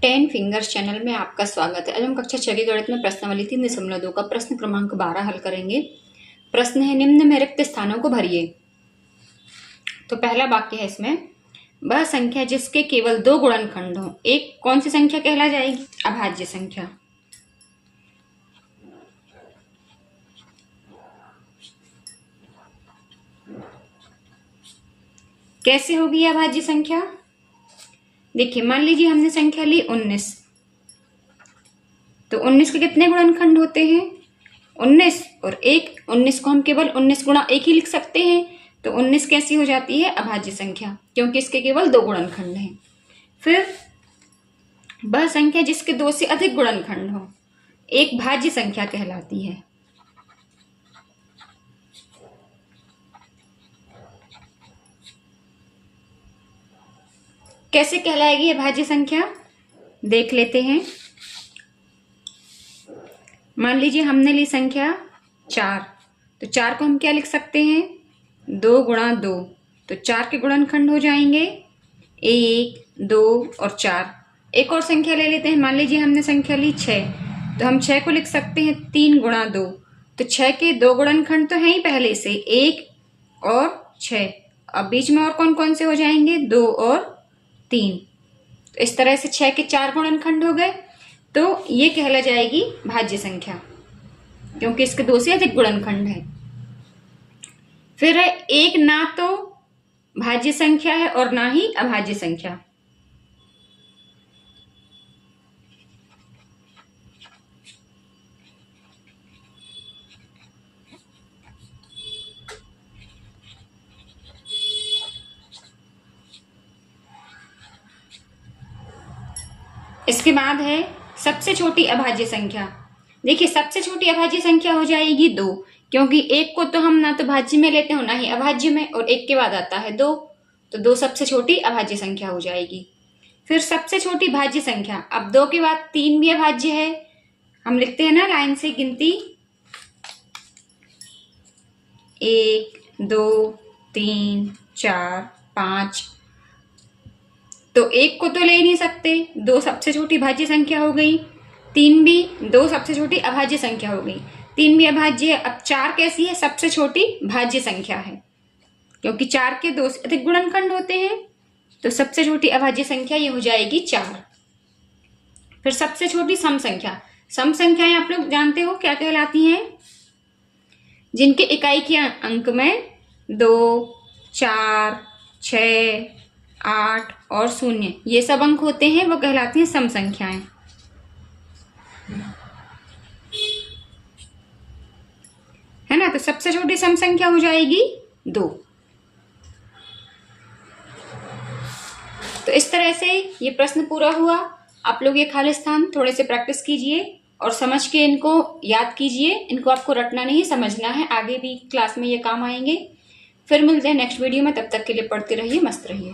10 fingers channel में आपका स्वागत है। आज हम कक्षा 6 के गणित में प्रश्नावली 3.2 का प्रश्न क्रमांक 12 हल करेंगे। प्रश्न है, निम्न में रिक्त स्थानों को भरिए। तो पहला वाक्य है इसमें, वह संख्या जिसके केवल 2 गुणनखंड हो, एक कौन सी संख्या कहला जाएगी? अभाज्य संख्या। कैसे होगी अभाज्य संख्या? देखिए, मान लीजिए हमने संख्या ली 19, तो 19 के कितने गुणनखंड होते हैं? 19 और 1। 19 को हम केवल 19 गुणा 1 ही लिख सकते हैं, तो 19 कैसी हो जाती है? अभाज्य संख्या, क्योंकि इसके केवल 2 गुणनखंड हैं। फिर वह संख्या जिसके 2 से अधिक गुणनखंड हो, एक भाज्य संख्या कहलाती है। कैसे कहलाएगी ये भाज्य संख्या? देख लेते हैं। मान लीजिए हमने ली संख्या 4, तो 4 को हम क्या लिख सकते हैं? 2 गुणा 2, तो 4 के गुणनखंड हो जाएंगे 1, 2 और 4। एक और संख्या ले लेते हैं। मान लीजिए हमने संख्या ली 6, तो हम 6 को लिख सकते हैं 3 गुणा 2, तो 6 के 2 गुणनखंड तो हैं ही पहले से, 1 और 6। अब बीच में और कौन कौन से हो जाएंगे? 2 और 3। तो इस तरह से 6 के 4 गुणनखंड हो गए, तो ये कहला जाएगी भाज्य संख्या, क्योंकि इसके 2 से अधिक गुणनखंड है। फिर है, एक ना तो भाज्य संख्या है और ना ही अभाज्य संख्या। इसके बाद है सबसे छोटी अभाज्य संख्या। देखिए, सबसे छोटी अभाज्य संख्या हो जाएगी 2, क्योंकि 1 को तो हम ना तो भाज्य में लेते हो ना ही अभाज्य में, और 1 के बाद आता है 2, तो 2 सबसे छोटी अभाज्य संख्या हो जाएगी। फिर सबसे छोटी भाज्य संख्या, अब 2 के बाद 3 भी अभाज्य है। हम लिखते हैं ना लाइन से गिनती, 1, 2, 3, 4, 5। तो 1 को तो ले ही नहीं सकते, 2 सबसे छोटी भाज्य संख्या हो गई। 3 भी 2 सबसे छोटी अभाज्य संख्या हो गई, 3 भी अभाज्य है। अब 4 कैसी है? सबसे छोटी भाज्य संख्या है, क्योंकि 4 के 2 से अधिक गुणनखंड होते हैं, तो सबसे छोटी अभाज्य संख्या ये हो जाएगी 4। फिर सबसे छोटी सम संख्या। सम संख्याएं आप लोग जानते हो क्या कहलाती हैं? जिनके इकाई के अंक में 2, 4, 6, 8 और 0 ये सब अंक होते हैं, वो कहलाती हैं सम संख्याएं। है ना? तो सबसे छोटी सम संख्या हो जाएगी 2। तो इस तरह से ये प्रश्न पूरा हुआ। आप लोग ये खाली स्थान थोड़े से प्रैक्टिस कीजिए और समझ के इनको याद कीजिए। इनको आपको रटना नहीं, समझना है। आगे भी क्लास में ये काम आएंगे। फिर मिलते हैं नेक्स्ट वीडियो में, तब तक के लिए पढ़ते रहिए, मस्त रहिए।